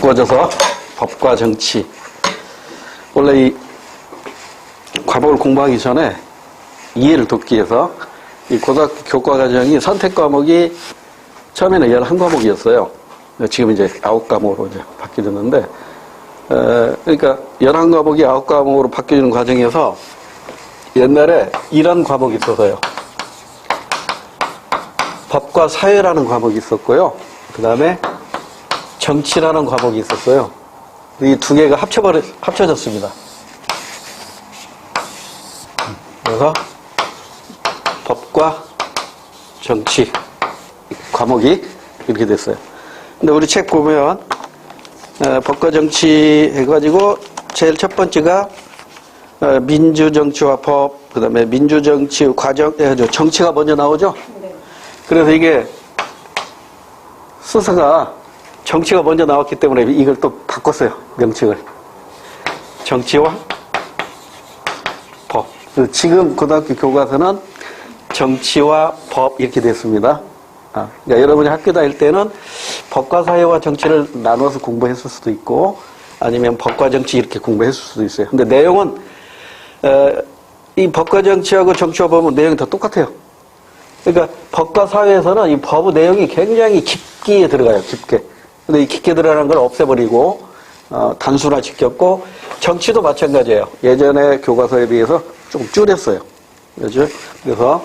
바꿔줘서 법과 정치. 원래 이 과목을 공부하기 전에 이해를 돕기 위해서 이 고등학교 교과 과정이 선택 과목이 처음에는 11과목이었어요. 지금 이제 9과목으로 이제 바뀌었는데, 그러니까 11과목이 9과목으로 바뀌는 과정에서 옛날에 이런 과목이 있어서요. 법과 사회라는 과목이 있었고요. 그 다음에 정치라는 과목이 있었어요. 이 두 개가 합쳐졌습니다. 그래서 법과 정치 과목이 이렇게 됐어요. 근데 우리 책 보면 법과 정치 해가지고 제일 첫 번째가 민주정치와 법, 그 다음에 민주정치 과정, 정치가 먼저 나오죠? 네. 그래서 이게 순서가 정치가 먼저 나왔기 때문에 이걸 또 바꿨어요. 명칭을. 정치와 법. 지금 고등학교 교과서는 정치와 법 이렇게 됐습니다. 그러니까 여러분이 학교 다닐 때는 법과 사회와 정치를 나눠서 공부했을 수도 있고 아니면 법과 정치 이렇게 공부했을 수도 있어요. 근데 내용은 이 법과 정치하고 정치와 법은 내용이 다 똑같아요. 그러니까 법과 사회에서는 이 법의 내용이 굉장히 깊게 들어가요. 깊게. 근데 이 깊게 들어가는 걸 없애버리고 단순화 시켰고 정치도 마찬가지예요. 예전에 교과서에 비해서 좀 줄였어요. 그렇죠? 그래서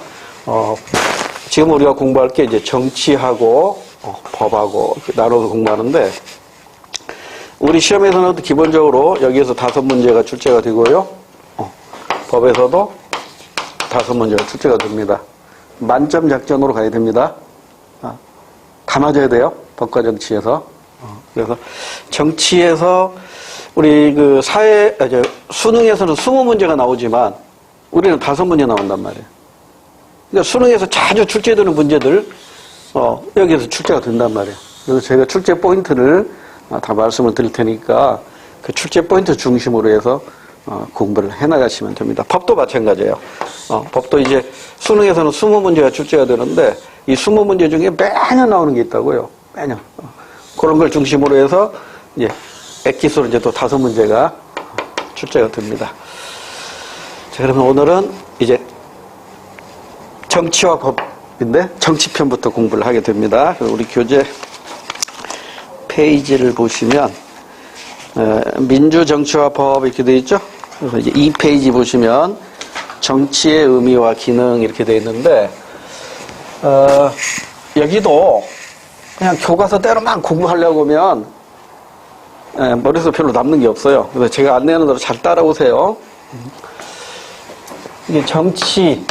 지금 우리가 공부할 게 이제 정치하고 법하고 나눠서 공부하는데 우리 시험에서는 기본적으로 여기에서 5문제가 출제가 되고요. 법에서도 5문제가 출제가 됩니다. 만점 작전으로 가야 됩니다. 다 맞아야 돼요. 법과 정치에서. 그래서 정치에서 우리 그 수능에서는 20문제가 나오지만 우리는 5문제 나온단 말이에요. 그러니까 수능에서 자주 출제되는 문제들 여기에서 출제가 된단 말이에요. 그래서 제가 출제 포인트를 다 말씀을 드릴 테니까 그 출제 포인트 중심으로 해서 공부를 해나가시면 됩니다. 법도 마찬가지예요. 법도 이제 수능에서는 20문제가 출제가 되는데 이 20문제 중에 매년 나오는 게 있다고요. 매년. 그런 걸 중심으로 해서 이제 액기수로 이제 또 5문제가 출제가 됩니다. 자, 그러면 오늘은 이제 정치와 법인데 정치편부터 공부를 하게 됩니다. 우리 교재 페이지를 보시면 민주정치와 법 이렇게 되어 있죠. 그래서 이제 2페이지 보시면 정치의 의미와 기능 이렇게 되어 있는데 여기도 그냥 교과서대로만 공부하려고 하면 머릿속에 별로 남는 게 없어요. 그래서 제가 안내하는 대로 잘 따라오세요. 이게 정치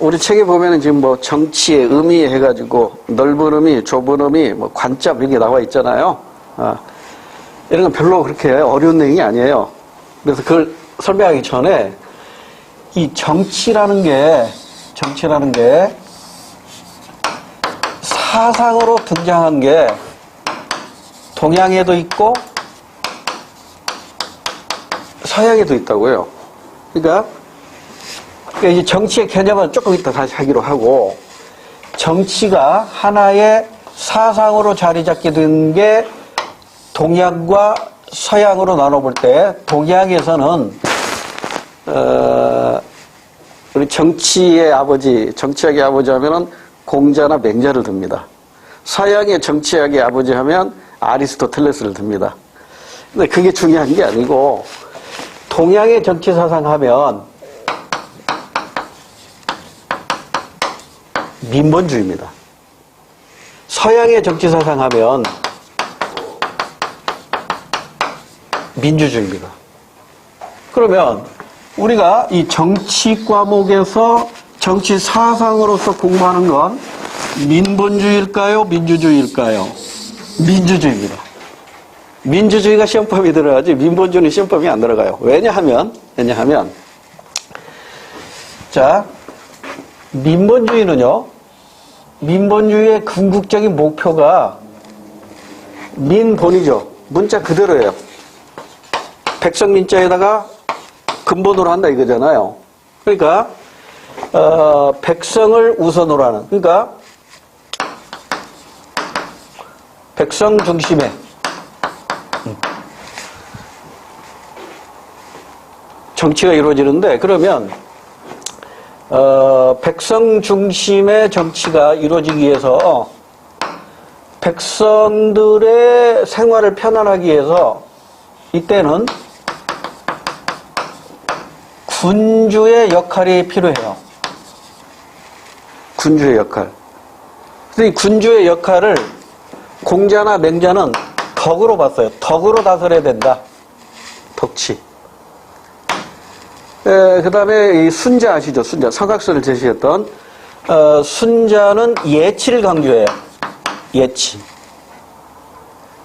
우리 책에 보면은 지금 뭐 정치의 의미 해가지고 넓은 의미, 좁은 의미, 뭐 관점 이런 게 나와 있잖아요. 이런 건 별로 그렇게 어려운 내용이 아니에요. 그래서 그걸 설명하기 전에 이 정치라는 게 사상으로 등장한 게 동양에도 있고 서양에도 있다고요. 그러니까 이제 정치의 개념은 조금 이따 다시 하기로 하고 정치가 하나의 사상으로 자리 잡게 된 게 동양과 서양으로 나눠볼 때 동양에서는 우리 정치의 아버지, 정치학의 아버지 하면은 공자나 맹자를 듭니다. 서양의 정치학의 아버지 하면 아리스토텔레스를 듭니다. 근데 그게 중요한 게 아니고 동양의 정치 사상 하면 민본주의입니다. 서양의 정치 사상 하면 민주주의입니다. 그러면 우리가 이 정치 과목에서 정치 사상으로서 공부하는 건 민본주의일까요? 민주주의일까요? 민주주의입니다. 민주주의가 시험범위 들어가지 민본주의는 시험범위 안 들어가요. 왜냐하면 자, 민본주의는요. 민본주의의 궁극적인 목표가 민본이죠. 문자 그대로예요. 백성민자에다가 근본으로 한다 이거잖아요. 그러니까 백성을 우선으로 하는. 그러니까 백성 중심의 정치가 이루어지는데, 그러면 백성 중심의 정치가 이루어지기 위해서 백성들의 생활을 편안하기 위해서 이때는 군주의 역할이 필요해요. 군주의 역할. 그래서 이 군주의 역할을 공자나 맹자는 덕으로 봤어요. 덕으로 다스려야 된다. 덕치. 그 다음에 이 순자 아시죠? 순자. 성각설을 제시했던, 순자는 예치를 강조해요. 예치.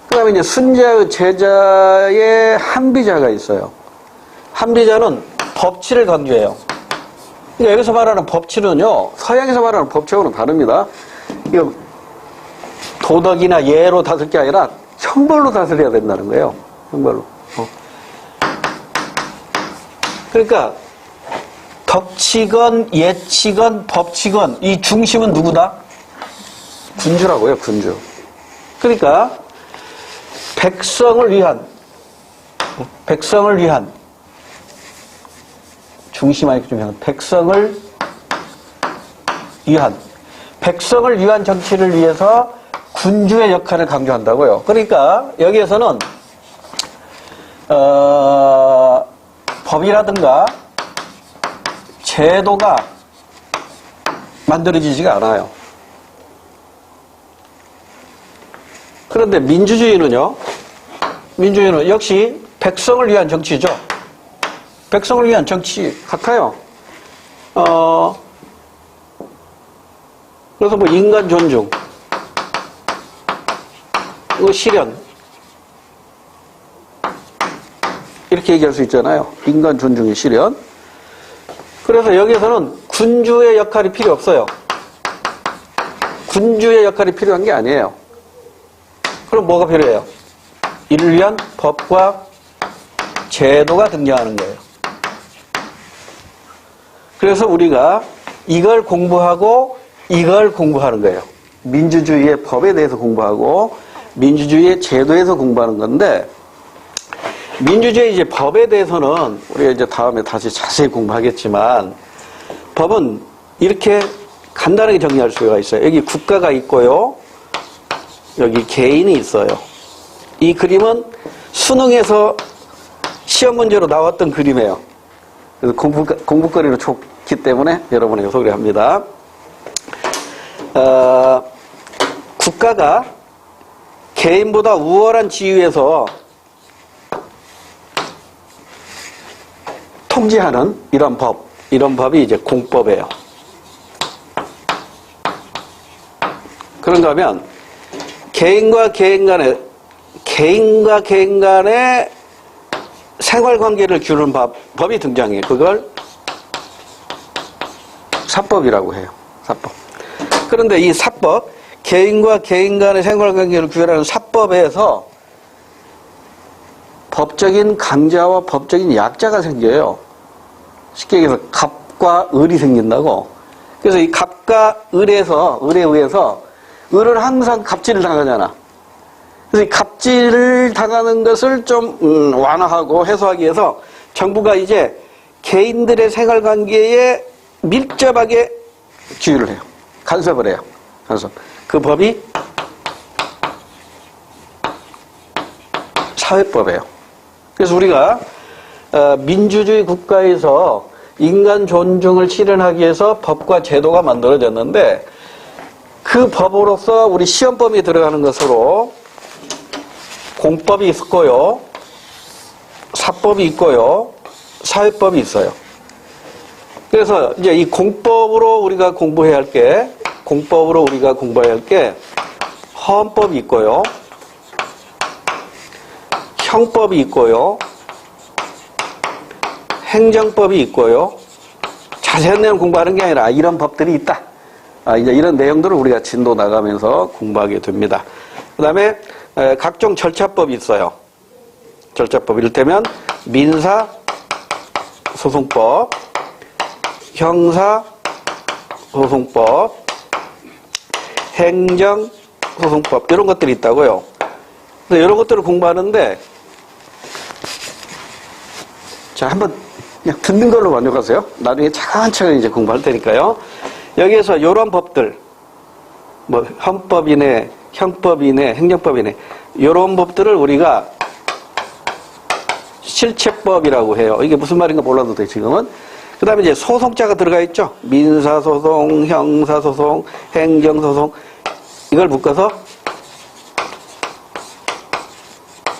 그 다음에 이제 순자의 제자의 한비자가 있어요. 한비자는 법치를 강조해요. 그러니까 여기서 말하는 법치는요, 서양에서 말하는 법치하고는 다릅니다. 이거 도덕이나 예로 다스릴 게 아니라 형벌로 다스려야 된다는 거예요. 형벌로. 그러니까 덕치건 예치건 법치건 이 중심은 누구다? 군주라고요. 군주. 그러니까 백성을 위한 중심 아니고 좀 백성을 위한 정치를 위해서 군주의 역할을 강조한다고요. 그러니까 여기에서는 법이라든가 제도가 만들어지지가 않아요. 그런데 민주주의는 역시 백성을 위한 정치죠. 백성을 위한 정치 같아요. 그래서 뭐 인간 존중, 실현 이렇게 얘기할 수 있잖아요. 인간 존중의 실현. 그래서 여기에서는 군주의 역할이 필요 없어요. 군주의 역할이 필요한 게 아니에요. 그럼 뭐가 필요해요? 이를 위한 법과 제도가 등장하는 거예요. 그래서 우리가 이걸 공부하고 이걸 공부하는 거예요. 민주주의의 법에 대해서 공부하고 민주주의의 제도에서 공부하는 건데, 민주주의 이제 법에 대해서는 우리가 이제 다음에 다시 자세히 공부하겠지만, 법은 이렇게 간단하게 정리할 수가 있어요. 여기 국가가 있고요. 여기 개인이 있어요. 이 그림은 수능에서 시험 문제로 나왔던 그림이에요. 그래서 공부거리로 좋기 때문에 여러분에게 소개를 합니다. 국가가 개인보다 우월한 지위에서 통제하는 이런 법이 이제 공법이에요. 그런가 하면 개인과 개인 간의 생활관계를 규는 법이 등장해요. 그걸 사법이라고 해요. 사법. 그런데 이 사법, 개인과 개인 간의 생활관계를 규율하는 사법에서 법적인 강자와 법적인 약자가 생겨요. 쉽게 얘기해서 갑과 을이 생긴다고. 그래서 이 갑과 을에 의해서 을은 항상 갑질을 당하잖아. 그래서 이 갑질을 당하는 것을 좀 완화하고 해소하기 위해서 정부가 이제 개인들의 생활관계에 밀접하게 규율을 해요. 간섭을 해요. 간섭. 그 법이 사회법이에요. 그래서 우리가 민주주의 국가에서 인간 존중을 실현하기 위해서 법과 제도가 만들어졌는데, 그 법으로서 우리 시험법이 들어가는 것으로 공법이 있고요, 사법이 있고요, 사회법이 있어요. 그래서 이제 이 공법으로 우리가 공부해야 할 게 헌법이 있고요, 형법이 있고요, 행정법이 있고요. 자세한 내용 공부하는 게 아니라 이런 법들이 있다. 이제 이런 내용들을 우리가 진도 나가면서 공부하게 됩니다. 그 다음에 각종 절차법이 있어요. 절차법. 이를테면 민사 소송법, 형사 소송법, 행정 행정소송법 이런 것들이 있다고요. 근데 이런 것들을 공부하는데 자, 한번 그냥 듣는 걸로 만족하세요. 나중에 차근차근 이제 공부할 테니까요. 여기에서 이런 법들, 뭐 헌법이네, 형법이네, 행정법이네, 이런 법들을 우리가 실체법이라고 해요. 이게 무슨 말인가 몰라도 돼, 지금은. 그 다음에 이제 소송자가 들어가 있죠. 민사소송, 형사소송, 행정소송. 이걸 묶어서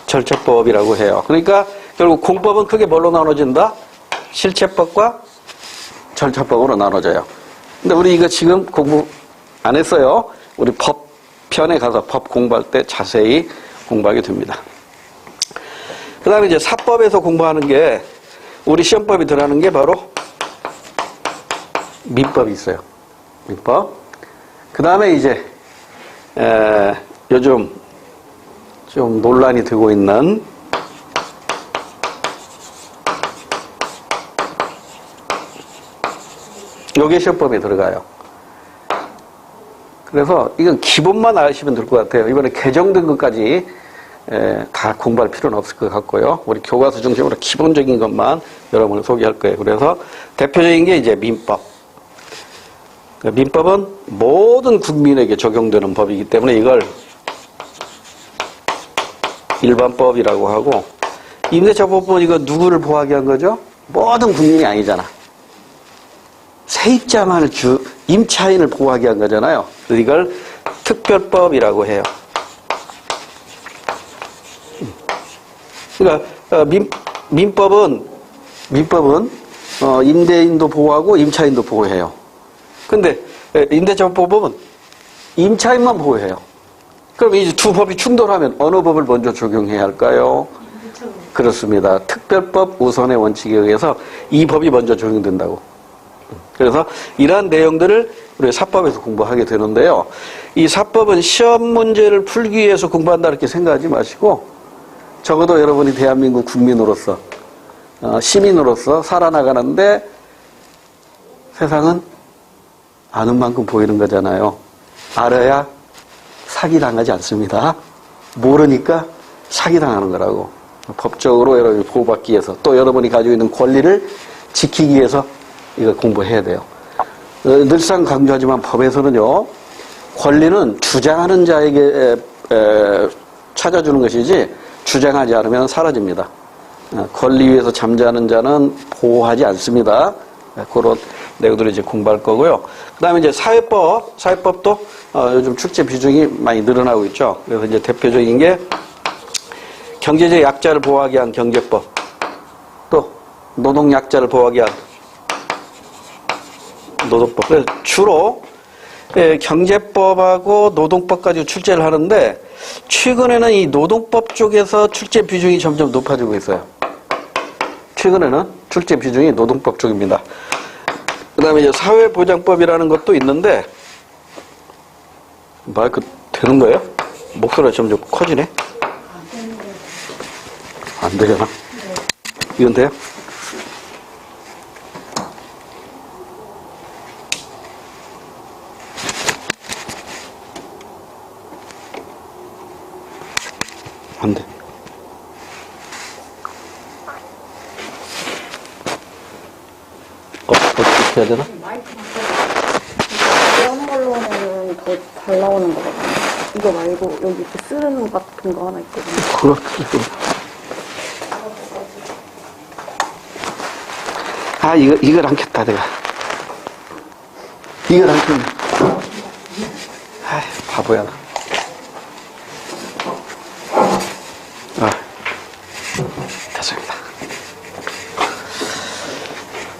절차법이라고 해요. 그러니까 결국 공법은 크게 뭘로 나눠진다? 실체법과 절차법으로 나눠져요. 근데 우리 이거 지금 공부 안 했어요. 우리 법편에 가서 법 공부할 때 자세히 공부하게 됩니다. 그 다음에 이제 사법에서 공부하는 게 우리 시험법이 들어가는 게 바로 민법이 있어요. 민법. 그 다음에 이제 요즘 좀 논란이 되고 있는 요게 시험법에 들어가요. 그래서 이건 기본만 아시면 될 것 같아요. 이번에 개정된 것까지 다 공부할 필요는 없을 것 같고요. 우리 교과서 중심으로 기본적인 것만 여러분을 소개할 거예요. 그래서 대표적인 게 이제 민법. 민법은 모든 국민에게 적용되는 법이기 때문에 이걸 일반법이라고 하고, 임대차법은 이거 누구를 보호하게 한 거죠? 모든 국민이 아니잖아. 세입자만을 임차인을 보호하게 한 거잖아요. 그래서 이걸 특별법이라고 해요. 그러니까 민법은 임대인도 보호하고 임차인도 보호해요. 근데 임대차법은 임차인만 보호해요. 그럼 이제 두 법이 충돌하면 어느 법을 먼저 적용해야 할까요? 그렇습니다. 특별법 우선의 원칙에 의해서 이 법이 먼저 적용된다고. 그래서 이러한 내용들을 우리 사법에서 공부하게 되는데요. 이 사법은 시험 문제를 풀기 위해서 공부한다 이렇게 생각하지 마시고, 적어도 여러분이 대한민국 국민으로서 시민으로서 살아나가는데 세상은 아는 만큼 보이는 거잖아요. 알아야 사기당하지 않습니다. 모르니까 사기당하는 거라고. 법적으로 여러분이 보호받기 위해서, 또 여러분이 가지고 있는 권리를 지키기 위해서 이거 공부해야 돼요. 늘상 강조하지만 법에서는요, 권리는 주장하는 자에게 찾아주는 것이지 주장하지 않으면 사라집니다. 권리 위에서 잠자는 자는 보호하지 않습니다. 그런 내용들을 이제 공부할 거고요. 그 다음에 이제 사회법도 요즘 출제 비중이 많이 늘어나고 있죠. 그래서 이제 대표적인 게 경제적 약자를 보호하기 위한 경제법, 또 노동 약자를 보호하기 위한 노동법. 그래서 주로 경제법하고 노동법 가지고 출제를 하는데, 최근에는 이 노동법 쪽에서 출제 비중이 점점 높아지고 있어요. 최근에는 출제 비중이 노동법 쪽입니다. 그 다음에 이제 사회보장법이라는 것도 있는데, 마이크 되는 거예요? 목소리가 점점 커지네? 안 되려나? 이건 돼요? 안 돼. 어떻게 해야 되나? 이런 걸로는 더 잘 나오는 것 같아요. 이거 말고 여기 이렇게 쓰는 같은 거 하나 있거든요. 그렇군요. 아, 이걸 안 켰다, 내가. 이걸 안 켰네. 아이, 바보야, 나. 됐습니다.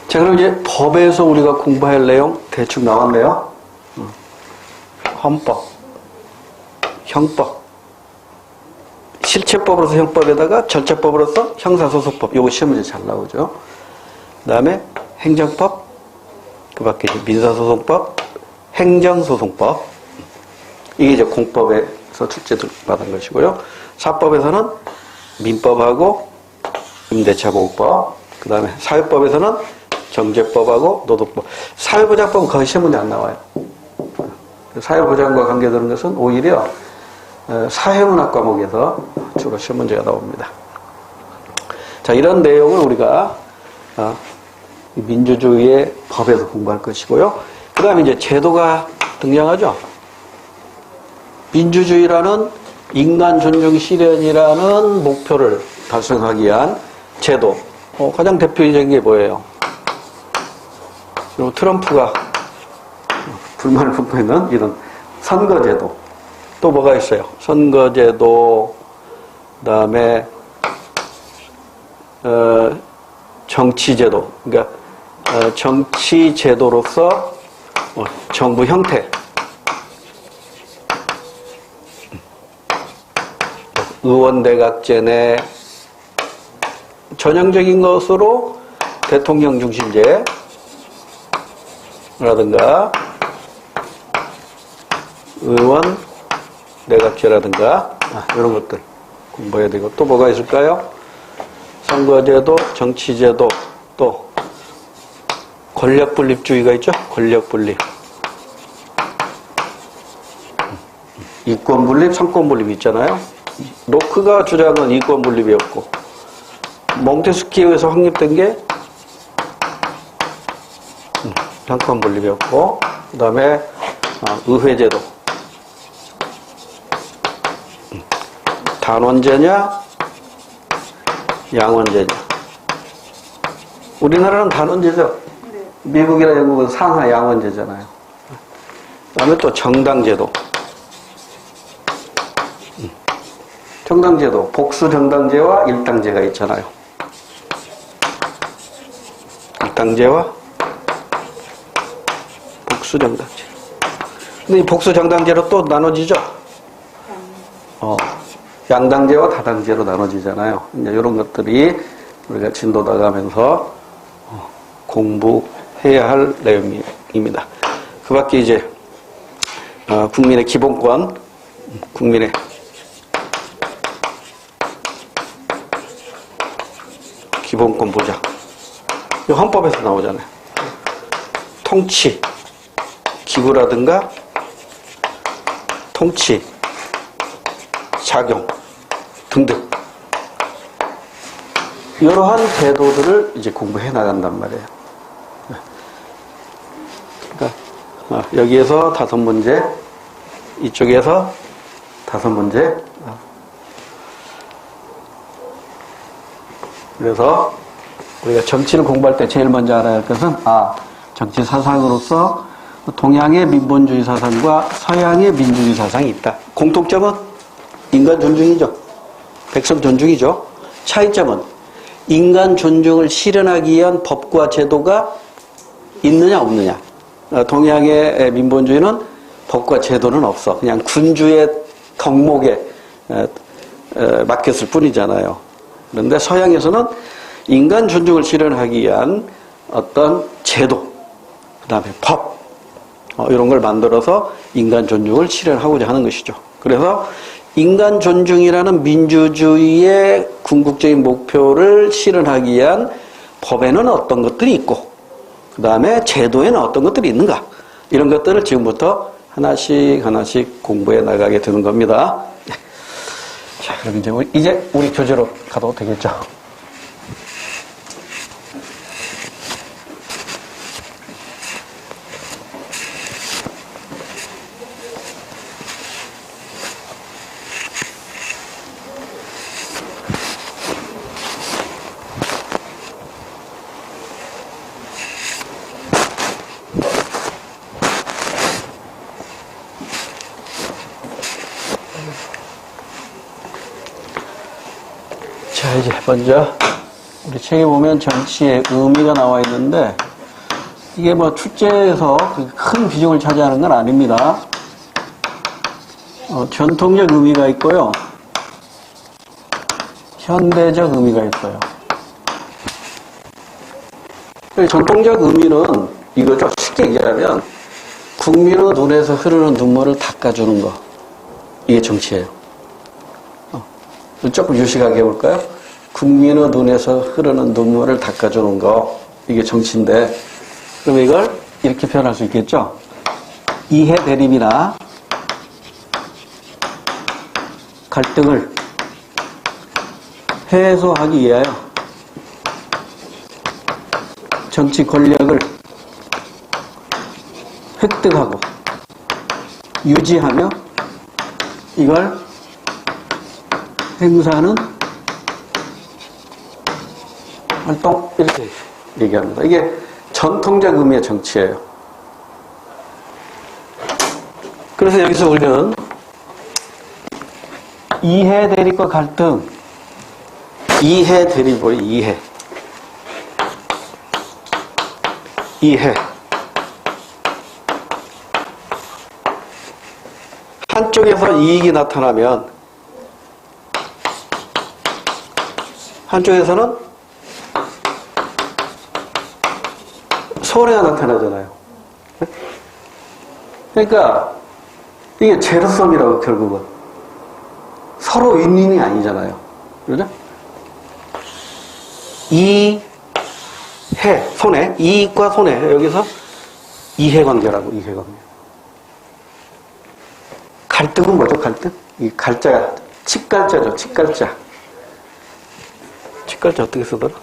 자, 그럼 이제 법에서 우리가 공부할 내용 대충 나왔네요. 헌법, 형법, 실체법으로서 형법에다가 절차법으로서 형사소송법. 요거 시험 문제 잘 나오죠. 그 다음에 행정법, 그 밖에 이제 민사소송법, 행정소송법. 이게 이제 공법에서 출제를 받은 것이고요. 사법에서는 민법하고 임대차보호법, 그 다음에 사회법에서는 경제법하고 노동법. 사회보장법은 거의 시험 문제 안 나와요. 사회보장과 관계되는 것은 오히려 사회문학 과목에서 주로 시험 문제가 나옵니다. 자, 이런 내용을 우리가 민주주의의 법에서 공부할 것이고요. 그 다음에 이제 제도가 등장하죠. 민주주의라는 인간 존중 실현이라는 목표를 달성하기 위한 제도. 가장 대표적인 게 뭐예요? 그리고 트럼프가 불만을 품고 있는 이런 선거제도. 또 뭐가 있어요? 선거제도, 그 다음에 정치제도. 그러니까 정치제도로서 정부 형태. 의원대각제 내 전형적인 것으로 대통령 중심제라든가 의원 내각제라든가 이런 것들 공부해야 되고 또 뭐가 있을까요? 선거제도, 정치제도, 또 권력분립주의가 있죠? 권력분립. 이권분립, 성권분립 있잖아요. 로크가 주장한 이권분립이었고 몽테스키에서 확립된 게 상권분립이었고 그 다음에 의회제도. 단원제냐 양원제냐. 우리나라는 단원제죠. 미국이나 영국은 상하 양원제잖아요. 그 다음에 또 정당제도. 정당제도, 복수정당제와 일당제가 있잖아요. 일당제와 복수정당제. 근데 이 복수정당제로 또 나눠지죠? 양당제와 다당제로 나눠지잖아요. 이제 이런 것들이 우리가 진도 나가면서 공부해야 할 내용입니다. 그 밖에 이제, 국민의 기본권, 국민의 기본권 보장. 이 헌법에서 나오잖아요. 통치, 기구라든가 통치, 작용 등등. 이러한 제도들을 이제 공부해 나간단 말이에요. 그러니까 여기에서 5문제, 이쪽에서 5문제. 그래서 우리가 정치를 공부할 때 제일 먼저 알아야 할 것은 정치 사상으로서 동양의 민본주의 사상과 서양의 민주주의 사상이 있다. 공통점은 인간 존중이죠. 백성 존중이죠. 차이점은 인간 존중을 실현하기 위한 법과 제도가 있느냐 없느냐. 동양의 민본주의는 법과 제도는 없어. 그냥 군주의 덕목에 맡겼을 뿐이잖아요. 그런데 서양에서는 인간 존중을 실현하기 위한 어떤 제도, 그 다음에 법, 이런 걸 만들어서 인간 존중을 실현하고자 하는 것이죠. 그래서 인간 존중이라는 민주주의의 궁극적인 목표를 실현하기 위한 법에는 어떤 것들이 있고, 그 다음에 제도에는 어떤 것들이 있는가, 이런 것들을 지금부터 하나씩 공부해 나가게 되는 겁니다. 자, 그럼 이제 우리 교재로 가도 되겠죠. 자, 이제 먼저 우리 책에 보면 정치의 의미가 나와 있는데 이게 뭐 출제에서 큰 비중을 차지하는 건 아닙니다. 전통적 의미가 있고요. 현대적 의미가 있어요. 전통적 의미는 이거죠. 쉽게 얘기하면 국민의 눈에서 흐르는 눈물을 닦아주는 거. 이게 정치예요. 조금 유식하게 해볼까요? 국민의 눈에서 흐르는 눈물을 닦아주는 거. 이게 정치인데, 그럼 이걸 이렇게 표현할 수 있겠죠? 이해 대립이나 갈등을 해소하기 위하여 정치 권력을 획득하고 유지하며 이걸 행사하는 활동 이렇게 얘기합니다. 이게 전통적 의미의 정치예요. 그래서 여기서 우리는 이해 대립과 갈등, 이해 대립을 이해 한쪽에서 이익이 나타나면 한쪽에서는 손해가 나타나잖아요. 그러니까 이게 제로섬이라고 결국은 서로 윈윈이 아니잖아요. 그죠? 이해, 손해, 이익과 손해 여기서 이해관계라고 이해관계. 갈등은 뭐죠? 갈등? 이 갈자가 칡갈자죠. 칡갈자. 칡갈자 어떻게 쓰더라?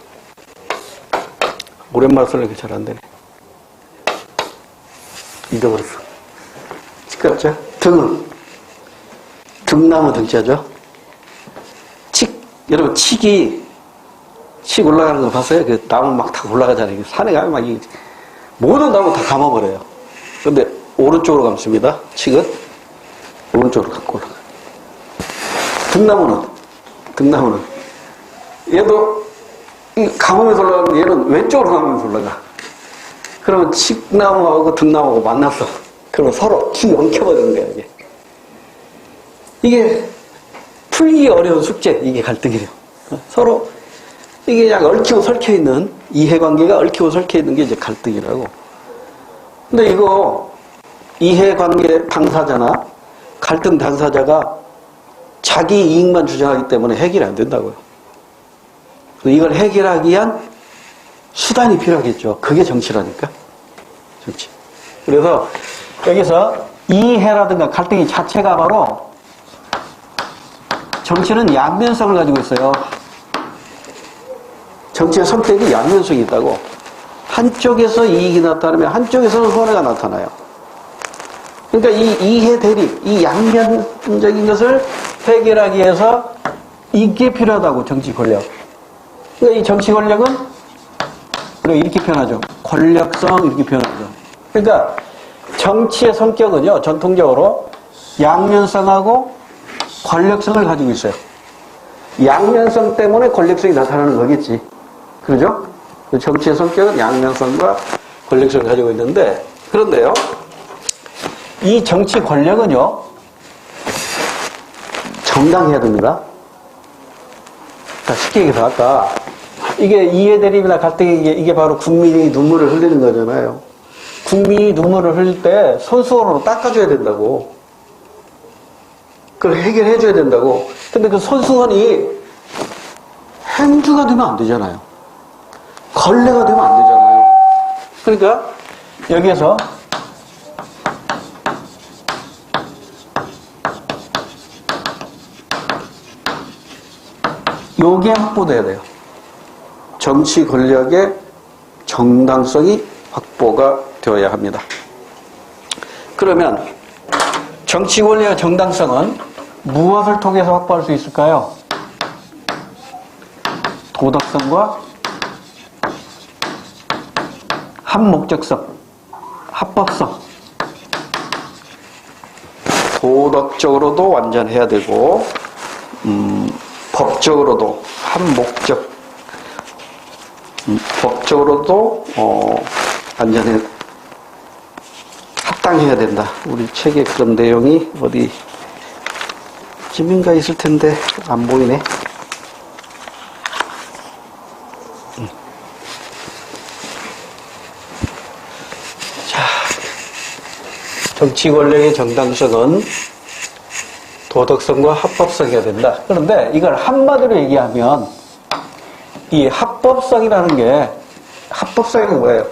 오랜만에 쓰려니까 잘 안 되네. 잊어버렸어. 칡갈자. 등은 등나무 등자죠. 여러분 칡 올라가는 거 봤어요? 그 나무 막 다 올라가잖아요. 산에 가면 막 모든 나무 다 감아버려요. 근데 오른쪽으로 감습니다. 칡은 오른쪽으로 갖고 올라가요. 등나무는 얘도 감으면서 올라가는데 얘는 왼쪽으로 감으면서 올라가. 그러면 칡나무하고 등나무하고 만났어. 그러면 서로 키 엉켜버리는 거야, 이게. 이게 풀기 어려운 숙제, 이게 갈등이래요. 서로 이게 그냥 얽히고 설켜 있는, 이해관계가 얽히고 설켜 있는 게 이제 갈등이라고. 근데 이거 이해관계 당사자나 갈등 당사자가 자기 이익만 주장하기 때문에 해결이 안 된다고요. 이걸 해결하기 위한 수단이 필요하겠죠. 그게 정치라니까. 정치. 그래서 여기서 이해라든가 갈등이 자체가 바로 정치는 양면성을 가지고 있어요. 정치의 선택이 양면성이 있다고. 한쪽에서 이익이 나타나면 한쪽에서는 손해가 나타나요. 그러니까 이 이해 대립, 이 양면적인 것을 해결하기 위해서 이게 필요하다고, 정치 권력. 그러니까 이 정치 권력은 우리가 이렇게 표현하죠. 권력성 이렇게 표현하죠. 그러니까 정치의 성격은요, 전통적으로 양면성하고 권력성을 가지고 있어요. 양면성 때문에 권력성이 나타나는 거겠지. 그러죠? 정치의 성격은 양면성과 권력성을 가지고 있는데, 그런데요, 이 정치 권력은요, 정당해야 됩니다. 쉽게 얘기해서 아까, 이게 이해대립이나 갈등이 이게 바로 국민이 눈물을 흘리는 거잖아요. 국민이 눈물을 흘릴 때 손수건으로 닦아줘야 된다고. 그걸 해결해줘야 된다고. 근데 그 손수건이 행주가 되면 안 되잖아요. 걸레가 되면 안 되잖아요. 그러니까 여기에서 요게 확보돼야 돼요. 정치 권력의 정당성이 확보가 되어야 합니다. 그러면 정치 권력의 정당성은 무엇을 통해서 확보할 수 있을까요? 도덕성과 합목적성, 합법성. 도덕적으로도 완전해야 되고, 법적으로도 합목적, 법적으로도 완전히 합당해야 된다. 우리 책에 그런 내용이 어디 지민가 있을 텐데 안 보이네. 자, 정치 권력의 정당성은 도덕성과 합법성이어야 된다. 그런데 이걸 한마디로 얘기하면 이 합법성이라는 게, 합법성이란 뭐예요?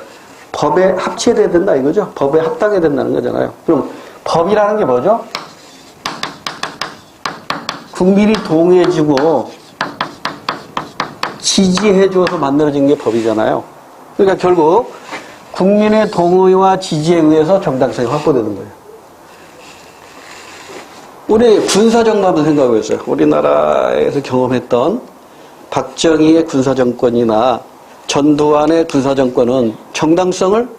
법에 합치해야 된다 이거죠? 법에 합당해야 된다는 거잖아요. 그럼 법이라는 게 뭐죠? 국민이 동의해주고 지지해줘서 만들어진 게 법이잖아요. 그러니까 결국 국민의 동의와 지지에 의해서 정당성이 확보되는 거예요. 우리 군사정부 한번 생각해보세요. 우리나라에서 경험했던 박정희의 군사정권이나 전두환의 군사정권은 정당성을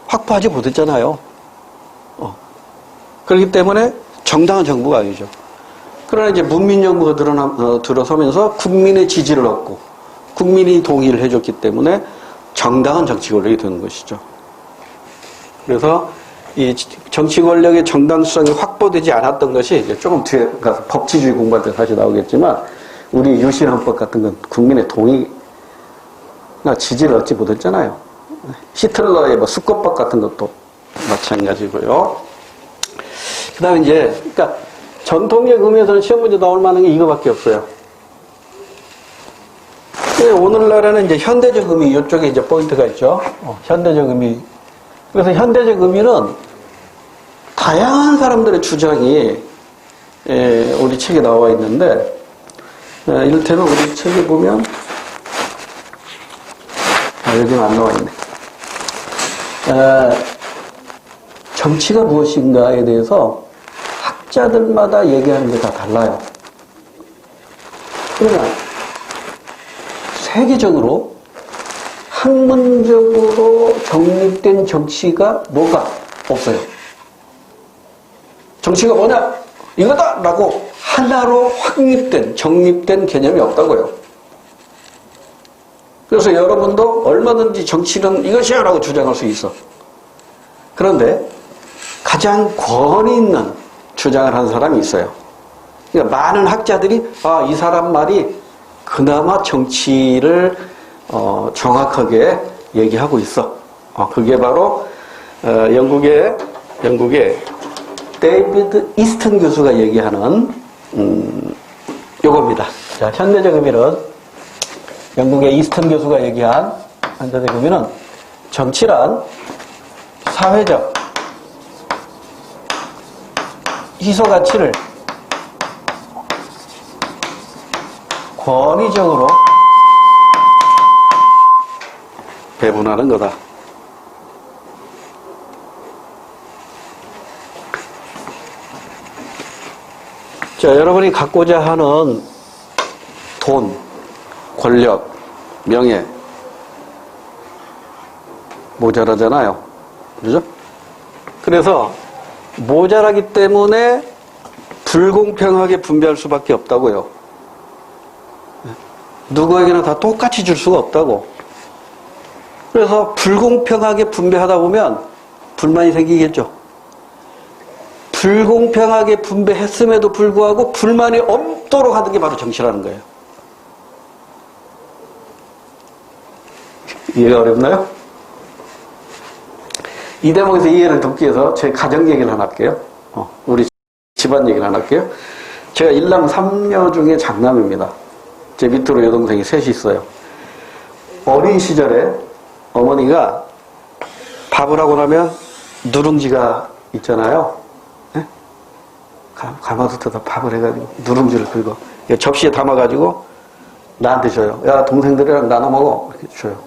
확보하지 못했잖아요. 그렇기 때문에 정당한 정부가 아니죠. 그러나 이제 문민정부가 들어서면서 국민의 지지를 얻고 국민이 동의를 해줬기 때문에 정당한 정치 권력이 되는 것이죠. 그래서 이 정치 권력의 정당성이 확보되지 않았던 것이 이제 조금 뒤에 가서 법치주의 공부할 때 다시 나오겠지만 우리 유신헌법 같은 건 국민의 동의나 지지를 얻지 못했잖아요. 히틀러의 뭐 수권법 같은 것도 마찬가지고요. 그 다음에 이제, 그러니까 전통적 의미에서는 시험 문제 나올 만한 게 이거밖에 없어요. 오늘날에는 이제 현대적 의미, 이쪽에 이제 포인트가 있죠. 현대적 의미. 그래서 현대적 의미는 다양한 사람들의 주장이 우리 책에 나와 있는데, 이를테면 우리 책에 보면, 여기는 안 나와 있네. 정치가 무엇인가에 대해서 학자들마다 얘기하는 게 다 달라요. 그러나 세계적으로 학문적으로 정립된 정치가 뭐가 없어요. 정치가 뭐냐? 이거다! 라고 하나로 확립된, 정립된 개념이 없다고요. 그래서 여러분도 얼마든지 정치는 이것이야! 라고 주장할 수 있어. 그런데 가장 권위 있는 주장을 하는 사람이 있어요. 그러니까 많은 학자들이 이 사람 말이 그나마 정치를 정확하게 얘기하고 있어. 그게 바로 영국의 데이비드 이스턴 교수가 얘기하는 요겁니다. 자, 현대적 의미는 영국의 이스턴 교수가 얘기한 현대적 의미는 정치란 사회적 희소가치를 권위적으로 배분하는 거다. 자, 여러분이 갖고자 하는 돈, 권력, 명예 모자라잖아요. 그죠? 그래서 모자라기 때문에 불공평하게 분배할 수밖에 없다고요. 누구에게나 다 똑같이 줄 수가 없다고. 그래서 불공평하게 분배하다 보면 불만이 생기겠죠. 불공평하게 분배했음에도 불구하고 불만이 없도록 하는 게 바로 정치라는 거예요. 이해가 어렵나요? 이 대목에서 이해를 돕기 위해서 제 가정 얘기를 하나 할게요. 우리 집안 얘기를 하나 할게요. 제가 일남 3녀 중에 장남입니다. 제 밑으로 여동생이 셋이 있어요. 어린 시절에 어머니가 밥을 하고 나면 누룽지가 있잖아요. 네? 가마솥에다 밥을 해가지고 누룽지를 긁어 접시에 담아가지고 나한테 줘요. 야, 동생들이랑 나눠 먹어. 이렇게 줘요.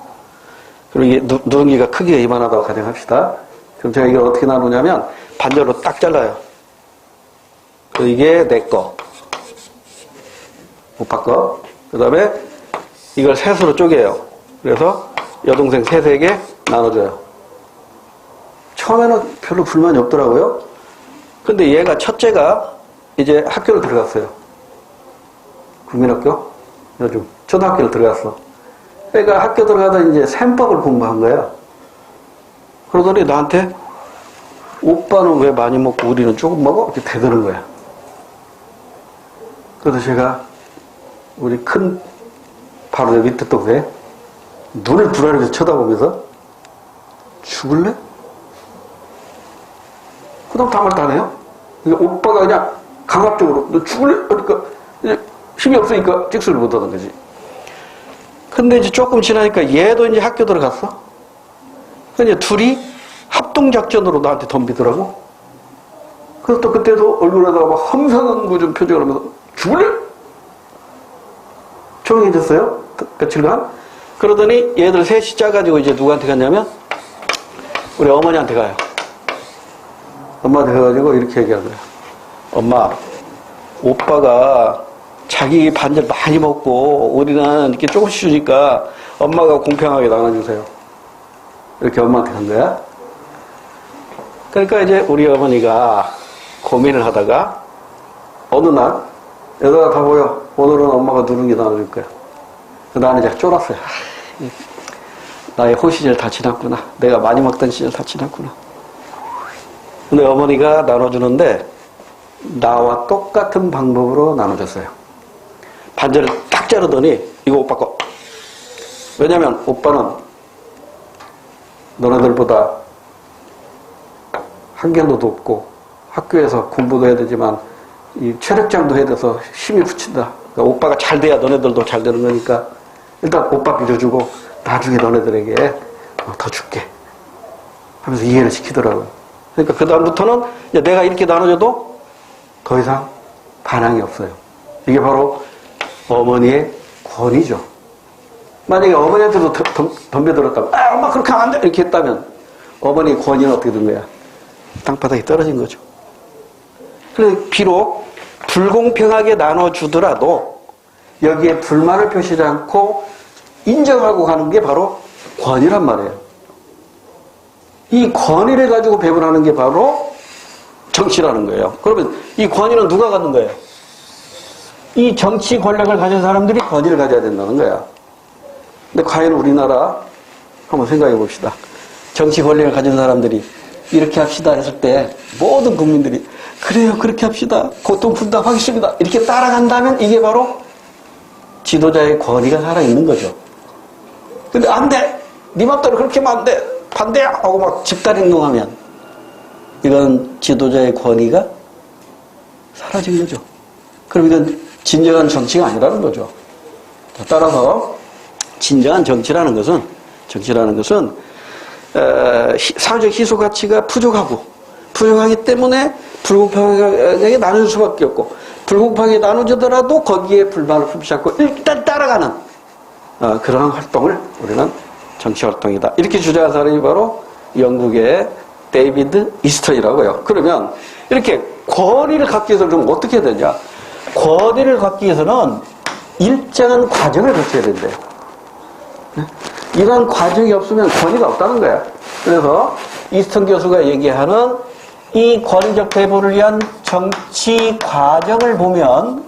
그리고 이게 누룽지가 크기가 이만하다고 가정합시다. 그럼 제가 이걸 어떻게 나누냐면 반절로 딱 잘라요. 이게 내 거. 오빠 거. 그 다음에 이걸 셋으로 쪼개요. 그래서 여동생 셋에게 나눠줘요. 처음에는 별로 불만이 없더라고요. 근데 얘가 첫째가 이제 학교를 들어갔어요. 국민학교? 요즘 초등학교를 들어갔어. 그러니까 학교 들어가다 이제 셈법을 공부한 거야. 그러더니 나한테 오빠는 왜 많이 먹고 우리는 조금 먹어? 이렇게 대드는 거야. 그래서 제가 우리 큰 바로 내 밑에 동생 눈을 불안해서 쳐다보면서 죽을래? 그 다음 다음을 다 해요. 그러니까 오빠가 그냥 강압적으로 너 죽을래? 그러니까 이제 힘이 없으니까 찍소리를 못하는 거지. 근데 이제 조금 지나니까 얘도 이제 학교 들어갔어. 근데 둘이 합동작전으로 나한테 덤비더라고. 그래서 또 그때도 얼굴에다가 막 험상궂은 표정을 하면서 죽을래? 조용해졌어요. 며칠간. 그러더니 얘들 셋이 짜가지고 이제 누구한테 갔냐면 우리 어머니한테 가요. 엄마한테 가가지고 이렇게 얘기하는 거예요. 엄마, 오빠가 자기 반절 많이 먹고 우리는 이렇게 조금씩 주니까 엄마가 공평하게 나눠주세요. 이렇게 엄마한테 간 거야. 그러니까 이제 우리 어머니가 고민을 하다가 어느 날 얘들아 다 모여. 오늘은 엄마가 누룽지 나눠줄 거야. 나는 이제 쫄았어요. 나의 호시절 다 지났구나. 내가 많이 먹던 시절 다 지났구나. 근데 어머니가 나눠주는데 나와 똑같은 방법으로 나눠줬어요. 반절을 딱 자르더니 이거 오빠 거. 왜냐면 오빠는 너네들보다 학년도 높고 학교에서 공부도 해야 되지만 이 체력장도 해야 돼서 힘이 붙인다. 그러니까 오빠가 잘 돼야 너네들도 잘 되는 거니까 일단 오빠 빌려주고 나중에 너네들에게 더 줄게 하면서 이해를 시키더라고요. 그러니까 그 다음부터는 내가 이렇게 나눠줘도 더 이상 반항이 없어요. 이게 바로 어머니의 권위죠. 만약에 어머니한테도 덤벼들었다면 아 엄마 그렇게 하면 안 돼! 이렇게 했다면 어머니의 권위는 어떻게 된 거야? 땅바닥에 떨어진 거죠. 그래서 비록 불공평하게 나눠주더라도 여기에 불만을 표시하지 않고 인정하고 가는 게 바로 권위란 말이에요. 이 권위를 가지고 배분하는 게 바로 정치라는 거예요. 그러면 이 권위는 누가 갖는 거예요? 이 정치 권력을 가진 사람들이 권위를 가져야 된다는 거야. 근데 과연 우리나라 한번 생각해 봅시다. 정치 권력을 가진 사람들이 이렇게 합시다 했을 때 모든 국민들이 그래요 그렇게 합시다 고통 분담하겠습니다 이렇게 따라간다면 이게 바로 지도자의 권위가 살아있는 거죠. 근데 안 돼! 네 맘대로 그렇게 하면 안 돼! 반대야! 하고 막 집단행동하면 이건 지도자의 권위가 사라진 거죠. 그럼 이건 진정한 정치가 아니라는 거죠. 따라서 진정한 정치라는 것은 사회적 희소 가치가 부족하기 때문에 불공평하게 나눌 수밖에 없고 불공평하게 나누더라도 거기에 불만을 품지 않고 일단 따라가는 그러한 활동을 우리는 정치 활동이다. 이렇게 주장한 사람이 바로 영국의 데이비드 이스턴이라고요. 그러면 이렇게 권위를 갖기 위해서는 좀 어떻게 해야 되냐? 권위를 갖기 위해서는 일정한 과정을 거쳐야 된대요. 이런 과정이 없으면 권위가 없다는 거야. 그래서 이스턴 교수가 얘기하는 이 권위적 배분을 위한 정치 과정을 보면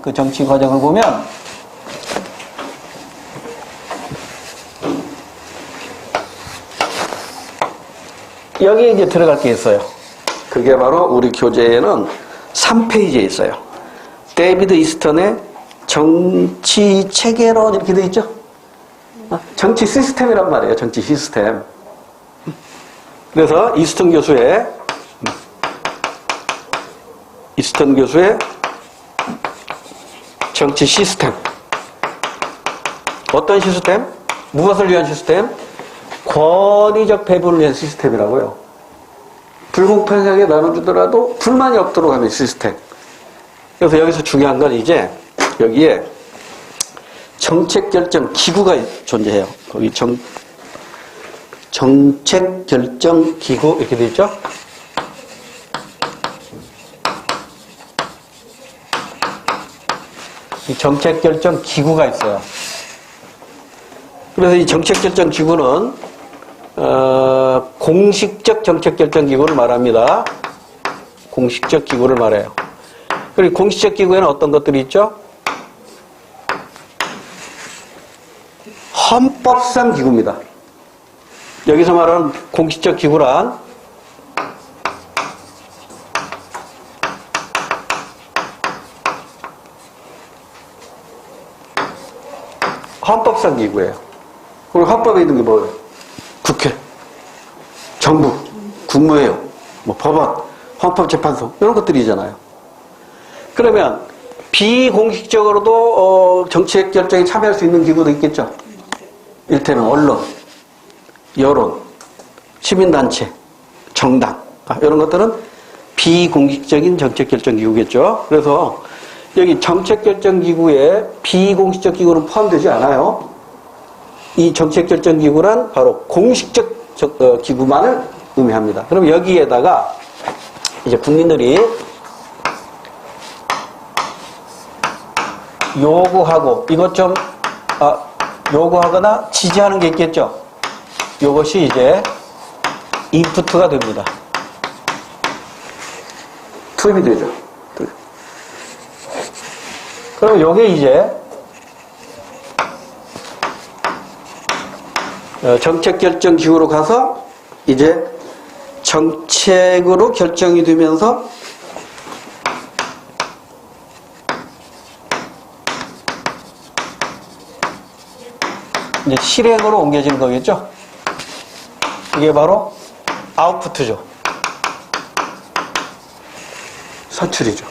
여기에 이제 들어갈 게 있어요. 그게 바로 우리 교재에는 3페이지에 있어요. 데이비드 이스턴의 정치 체계론 이렇게 되어 있죠? 정치 시스템이란 말이에요. 정치 시스템. 그래서 이스턴 교수의 정치 시스템. 어떤 시스템? 무엇을 위한 시스템? 권위적 배분을 위한 시스템이라고요. 불공평하게 나눠주더라도 불만이 없도록 하는 시스템. 그래서 여기서 중요한 건 이제 여기에 정책결정 기구가 존재해요. 거기 정책결정 기구 이렇게 되어 있죠? 이 정책결정 기구가 있어요. 그래서 이 정책결정 기구는 공식적 정책결정 기구를 말합니다. 공식적 기구를 말해요. 그리고 공식적 기구에는 어떤 것들이 있죠? 헌법상 기구입니다. 여기서 말하는 공식적 기구란 헌법상 기구예요. 그리고 헌법에 있는 게 뭐예요? 국회, 정부, 국무회의, 법원, 헌법재판소 이런 것들이잖아요. 그러면 비공식적으로도 정책 결정에 참여할 수 있는 기구도 있겠죠. 일테면 언론, 여론, 시민단체, 정당 이런 것들은 비공식적인 정책결정기구겠죠. 그래서 여기 정책결정기구에 비공식적 기구는 포함되지 않아요. 이 정책결정기구란 바로 공식적 기구만을 의미합니다. 그럼 여기에다가 이제 국민들이 요구하고 이것 좀 요구하거나 지지하는 게 있겠죠. 이것이 이제 인풋가 됩니다. 투입이 되죠. 그럼 요게 이제 정책결정기구로 가서 이제 정책으로 결정이 되면서 이제 실행으로 옮겨지는 거겠죠. 이게 바로 아웃풋이죠. 산출이죠.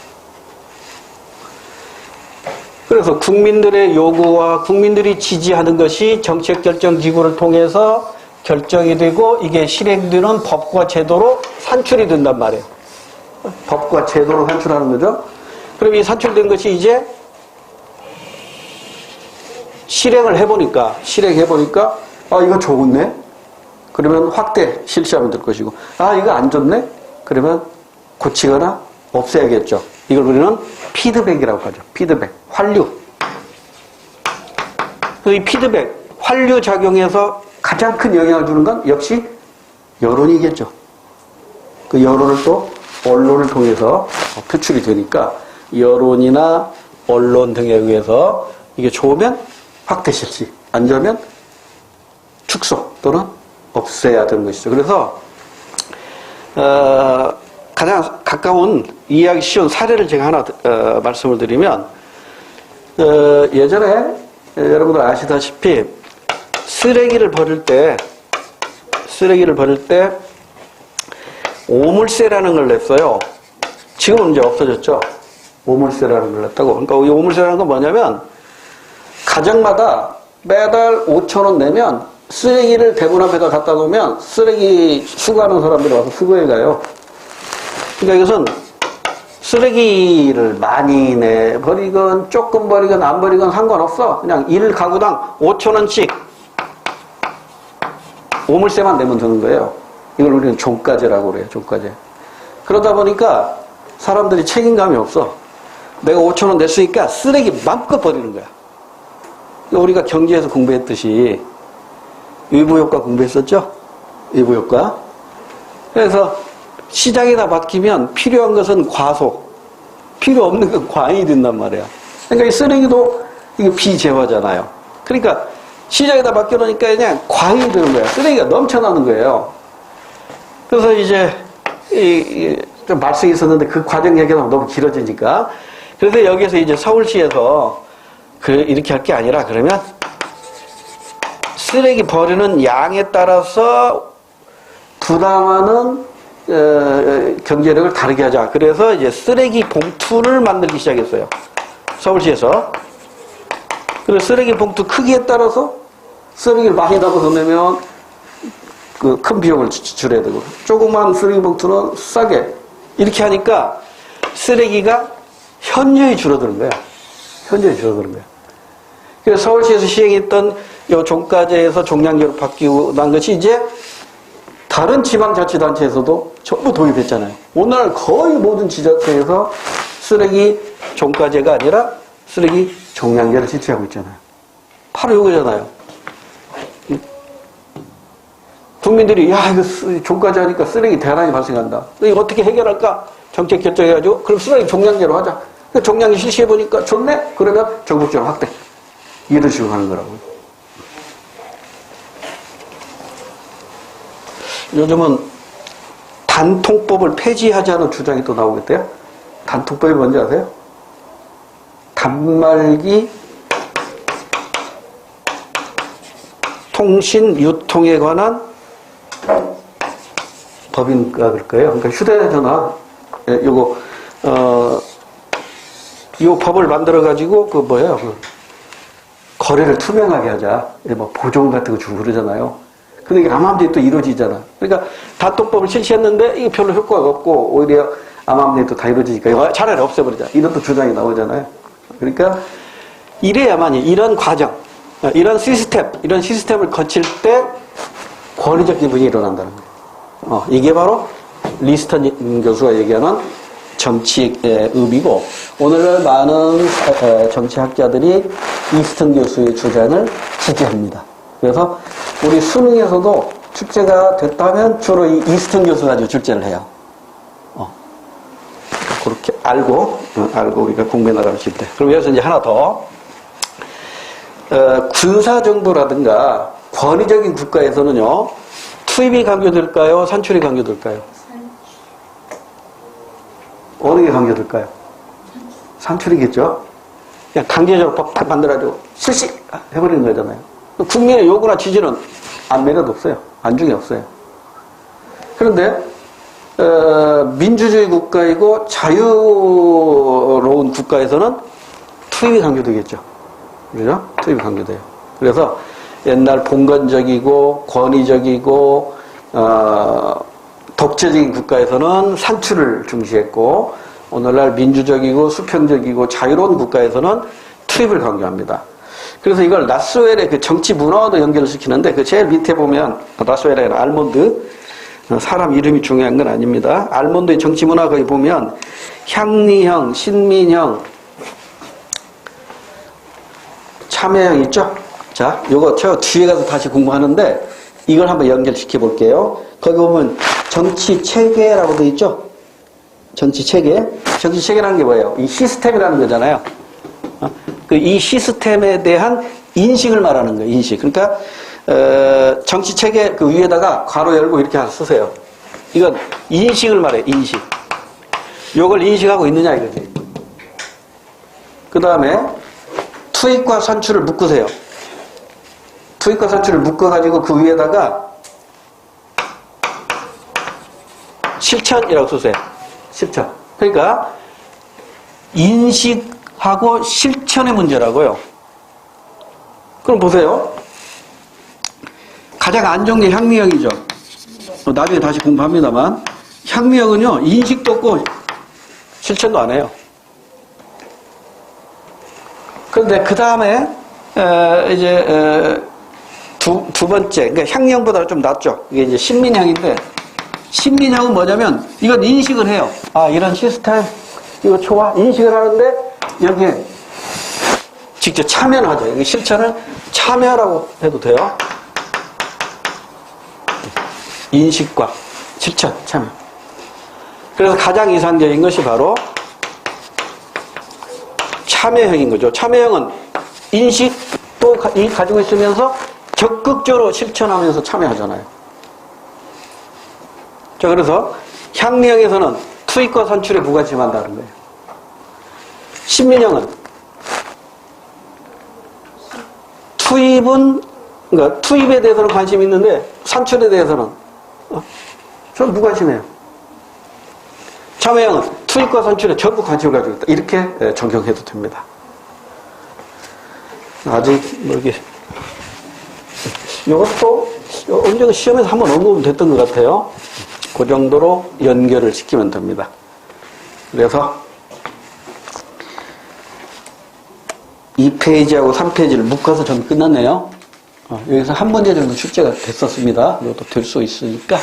그래서 국민들의 요구와 국민들이 지지하는 것이 정책결정기구를 통해서 결정이 되고 이게 실행되는 법과 제도로 산출이 된단 말이에요. 법과 제도로 산출하는 거죠. 그럼 이 산출된 것이 이제 실행해보니까 이거 좋네? 그러면 확대 실시하면 될 것이고 이거 안 좋네? 그러면 고치거나 없애야겠죠. 이걸 우리는 피드백이라고 하죠. 피드백, 환류. 이 피드백, 환류 작용에서 가장 큰 영향을 주는 건 역시 여론이겠죠. 그 여론을 또 언론을 통해서 표출이 되니까 여론이나 언론 등에 의해서 이게 좋으면 확대 실시, 안 좋으면 축소 또는 없애야 되는 것이죠. 그래서 가장 가까운 이해하기 쉬운 사례를 제가 하나 말씀을 드리면 예전에 여러분들 아시다시피 쓰레기를 버릴 때 오물세라는 걸 냈어요. 지금은 이제 없어졌죠. 오물세라는 걸 냈다고. 그러니까 이 오물세라는 건 뭐냐면 가정마다 매달 5,000원 내면 쓰레기를 대문 앞에다 갖다 놓으면 쓰레기 수거하는 사람들이 와서 수거해 가요. 그러니까 이것은 쓰레기를 많이 버리건 조금 버리건 안 버리건 상관없어. 그냥 1가구당 5,000원씩 오물세만 내면 되는 거예요. 이걸 우리는 종가제라고 그래요. 종가제. 그러다 보니까 사람들이 책임감이 없어. 내가 5,000원 냈으니까 쓰레기 맘껏 버리는 거야. 우리가 경제에서 공부했듯이 의부효과 공부했었죠? 의부효과. 그래서 시장에다 맡기면 필요한 것은 과소, 필요 없는 건 과잉이 된단 말이야. 그러니까 이 쓰레기도 이게 비재화잖아요. 그러니까 시장에다 맡겨놓으니까 그냥 과잉이 되는 거야. 쓰레기가 넘쳐나는 거예요. 그래서 이제 좀 말씀이 있었는데 그 과정 얘기가 너무 길어지니까. 그래서 여기서 이제 서울시에서 이렇게 할 게 아니라 그러면 쓰레기 버리는 양에 따라서 부담하는 경제력을 다르게 하자. 그래서 이제 쓰레기 봉투를 만들기 시작했어요. 서울시에서. 그래서 쓰레기 봉투 크기에 따라서 쓰레기를 많이 담아서 내면 그 큰 비용을 지출해야 되고 조그만 쓰레기 봉투는 싸게 이렇게 하니까 쓰레기가 현저히 줄어드는 거야. 현저히 줄어드는 거야. 그래서 서울시에서 시행했던 요 종가제에서 종량제로 바뀌고 난 것이 이제 다른 지방자치단체에서도 전부 도입했잖아요. 오늘 거의 모든 지자체에서 쓰레기 종가제가 아니라 쓰레기 종량제를 실시하고 있잖아요. 바로 이거잖아요. 국민들이 이거 종가제 하니까 쓰레기 대란이 발생한다. 이거 어떻게 해결할까? 정책 결정해가지고 그럼 쓰레기 종량제로 하자. 종량제 실시해보니까 좋네? 그러면 전국적으로 확대. 이런 식으로 하는 거라고요. 요즘은 단통법을 폐지하자는 주장이 또 나오겠대요. 단통법이 뭔지 아세요? 단말기 통신 유통에 관한 법인가 그럴 거예요. 그러니까 휴대전화 요 법을 만들어 가지고 거래를 투명하게 하자. 보종 같은 거 주고 그러잖아요. 근데 이게 암암리에 또 이루어지잖아. 그러니까 단통법을 실시했는데 이게 별로 효과가 없고 오히려 암암리도 다 이루어지니까 이거 차라리 없애버리자. 이런 또 주장이 나오잖아요. 그러니까 이래야만이 이런 과정, 이런 시스템을 거칠 때 권위적 기분이 일어난다는 거예요. 이게 바로 리스턴 교수가 얘기하는 정치의 의미고, 오늘날 많은 정치학자들이 이스턴 교수의 주장을 지지합니다. 그래서 우리 수능에서도 출제가 됐다면 주로 이 이스턴 교수 가지고 출제를 해요. 그렇게 알고 우리가 공부해 나가면 쉽대. 그럼 여기서 이제 하나 더. 군사정부라든가 권위적인 국가에서는요, 투입이 강조될까요? 산출이 강조될까요? 어느 게 강조될까요? 산출이겠죠? 그냥 강제적으로 팍팍 만들어가지고 실시! 해버리는 거잖아요. 국민의 요구나 지지는 안 매려도 없어요. 안중에 없어요. 그런데 민주주의 국가이고 자유로운 국가에서는 투입이 강조되겠죠. 그죠? 투입이 강조돼요. 그래서 옛날 봉건적이고 권위적이고 독재적인 국가에서는 산출을 중시했고, 오늘날 민주적이고 수평적이고 자유로운 국가에서는 투입을 강조합니다. 그래서 이걸 라스웰의 그 정치 문화와도 연결을 시키는데, 그 제일 밑에 보면 라스웰의 알몬드, 사람 이름이 중요한 건 아닙니다. 알몬드의 정치 문화 거기 보면 향리형, 신민형, 참여형 있죠? 자, 요거 저 뒤에 가서 다시 공부하는데 이걸 한번 연결시켜 볼게요. 거기 보면 정치 체계라고 돼 있죠? 정치 체계. 정치 체계라는 게 뭐예요? 이 시스템이라는 거잖아요. 이 시스템에 대한 인식을 말하는 거예요. 인식. 그러니까 정치 체계 그 위에다가 괄호 열고 이렇게 하나 쓰세요. 이건 인식을 말해요. 인식. 요걸 인식하고 있느냐 이거지. 그 다음에 투입과 산출을 묶으세요. 투입과 산출을 묶어가지고 그 위에다가 실천이라고 쓰세요. 실천. 그러니까 인식하고 실천의 문제라고요. 그럼 보세요. 가장 안정된 향미형이죠. 나중에 다시 공부합니다만, 향미형은요, 인식도 없고 실천도 안 해요. 그런데 그 다음에 이제 두 번째, 그러니까 향미형보다 좀 낫죠. 이게 이제 신민형인데, 신민형은 뭐냐면 이건 인식을 해요. 아, 이런 시스템 이거 좋아, 인식을 하는데 여기에 직접 참여를 하죠. 여기 실천을 참여라고 해도 돼요. 인식과 실천, 참여. 그래서 가장 이상적인 것이 바로 참여형인 거죠. 참여형은 인식도 가지고 있으면서 적극적으로 실천하면서 참여하잖아요. 자, 그래서 향미형에서는 투입과 산출에 무관심한다는 거예요. 신민형은 그러니까 투입에 대해서는 관심이 있는데 산출에 대해서는 좀 무관심해요. 참여형은 투입과 산출에 전부 관심을 가지고 있다. 이렇게 적용해도 됩니다. 아직 뭐 이게 이것도 언젠가 시험에서 한번 언급은 됐던 것 같아요. 그 정도로 연결을 시키면 됩니다. 그래서 2페이지하고 3페이지를 묶어서 좀 끝났네요. 여기서 한 문제 정도 출제가 됐었습니다. 이것도 될 수 있으니까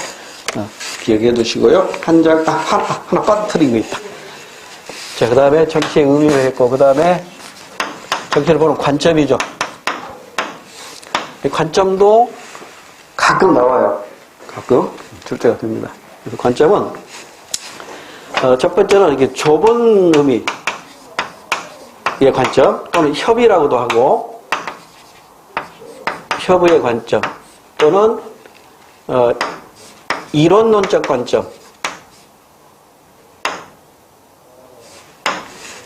기억해 두시고요. 하나 빠뜨린 거 있다. 자, 그 다음에 정치의 의미를 했고, 그 다음에 정치를 보는 관점이죠. 이 관점도 가끔 나와요. 가끔 출제가 됩니다. 그래서 관점은 첫 번째는 이렇게 좁은 의미의 관점, 또는 협의라고도 하고, 협의의 관점, 또는 이론론적 관점,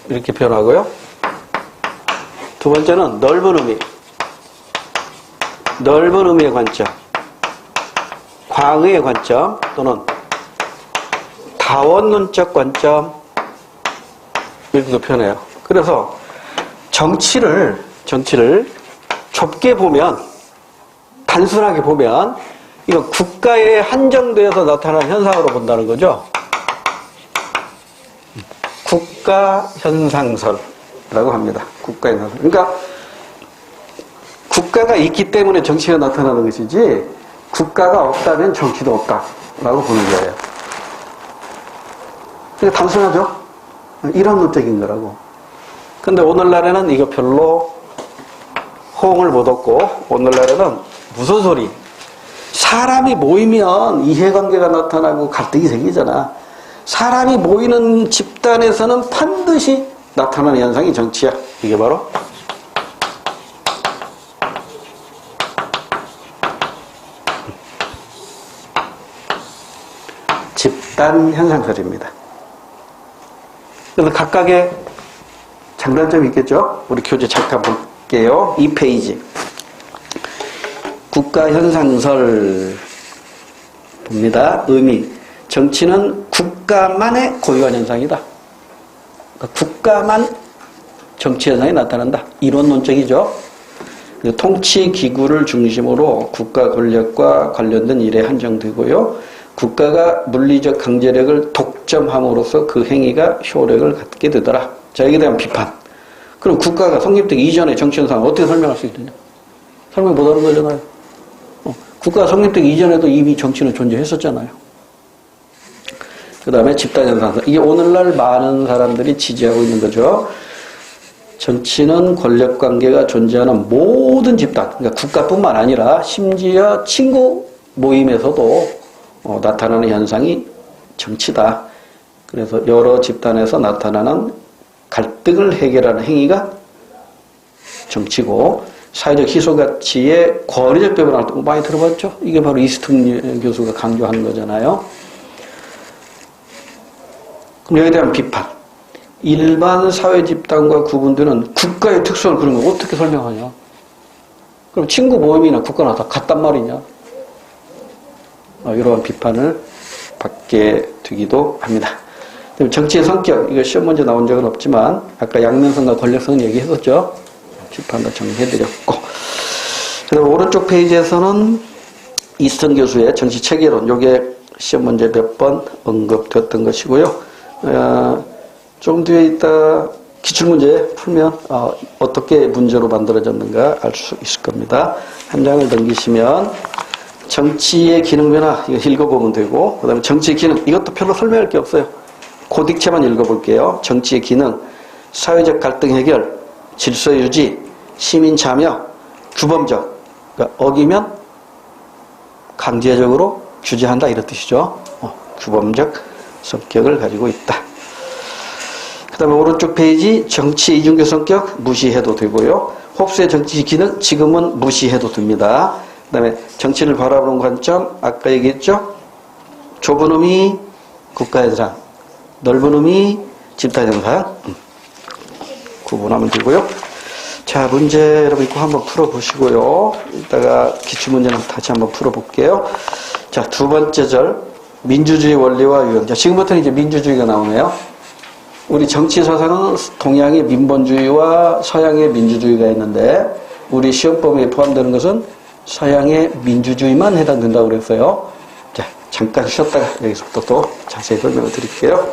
이렇게 표현하고요. 두 번째는 넓은 의미의 관점, 광의의 관점, 또는 다원론적 관점, 이렇게도 표현해요. 그래서 정치를 좁게 보면, 단순하게 보면 이거 국가에 한정되어서 나타나는 현상으로 본다는 거죠. 국가현상설이라고 합니다. 국가현상설. 그러니까 국가가 있기 때문에 정치가 나타나는 것이지 국가가 없다면 정치도 없다라고 보는 거예요. 그러니까 단순하죠? 이런 논적인 거라고. 근데 오늘날에는 이거 별로 호응을 못 얻고 오늘날에는 무슨 소리? 사람이 모이면 이해관계가 나타나고 갈등이 생기잖아. 사람이 모이는 집단에서는 반드시 나타나는 현상이 정치야. 이게 바로 집단 현상설입니다. 그래서 각각의 장단점이 있겠죠? 우리 교재 잠깐 볼게요. 2페이지. 국가현상설 봅니다. 의미. 정치는 국가만의 고유한 현상이다. 그러니까 국가만 정치 현상이 나타난다. 이론론적이죠. 통치 기구를 중심으로 국가 권력과 관련된 일에 한정되고요. 국가가 물리적 강제력을 독점함으로써 그 행위가 효력을 갖게 되더라. 자, 여기에 대한 비판. 그럼 국가가 성립되기 이전의 정치 현상을 어떻게 설명할 수 있느냐? 설명 못하는 거잖아요. 국가가 성립되기 이전에도 이미 정치는 존재했었잖아요. 그 다음에 집단현상. 이게 오늘날 많은 사람들이 지지하고 있는 거죠. 정치는 권력관계가 존재하는 모든 집단, 그러니까 국가뿐만 아니라 심지어 친구 모임에서도 나타나는 현상이 정치다. 그래서 여러 집단에서 나타나는 갈등을 해결하는 행위가 정치고, 사회적 희소가치의 권위적 배분할 때 많이 들어봤죠? 이게 바로 이스턴 교수가 강조하는 거잖아요. 그럼 여기에 대한 비판. 일반 사회 집단과 구분되는 국가의 특성을 그런 거 어떻게 설명하냐? 그럼 친구 모임이나 국가나 다 같단 말이냐? 이러한 비판을 받게 되기도 합니다. 정치의 성격, 이거 시험 문제 나온 적은 없지만 아까 양면성과 권력성은 얘기했었죠. 비판도 정리해드렸고, 그다음 오른쪽 페이지에서는 이스턴 교수의 정치 체계론, 이게 시험 문제 몇 번 언급되었던 것이고요. 좀 뒤에 있다 기출문제 풀면 어떻게 문제로 만들어졌는가 알 수 있을 겁니다. 한 장을 넘기시면 정치의 기능 변화, 이거 읽어보면 되고, 그 다음에 정치의 기능, 이것도 별로 설명할 게 없어요. 고딕체만 읽어볼게요. 정치의 기능, 사회적 갈등 해결, 질서 유지, 시민 참여, 규범적, 그러니까 어기면 강제적으로 규제한다, 이런 뜻이죠. 규범적 성격을 가지고 있다. 그 다음에 오른쪽 페이지, 정치의 이중적 성격 무시해도 되고요. 홉스의 정치 기능, 지금은 무시해도 됩니다. 그 다음에 정치를 바라보는 관점, 아까 얘기했죠? 좁은 의미 국가현상, 넓은 의미 집단현상, 구분하면 되고요. 자, 문제 여러분 꼭 한번 풀어보시고요. 이따가 기출문제는 다시 한번 풀어볼게요. 자, 두 번째 절, 민주주의 원리와 유형. 자, 지금부터는 이제 민주주의가 나오네요. 우리 정치 사상은 동양의 민본주의와 서양의 민주주의가 있는데, 우리 시험 범위에 포함되는 것은 서양의 민주주의만 해당된다고 그랬어요. 자, 잠깐 쉬었다가 여기서부터 또 자세히 설명을 드릴게요.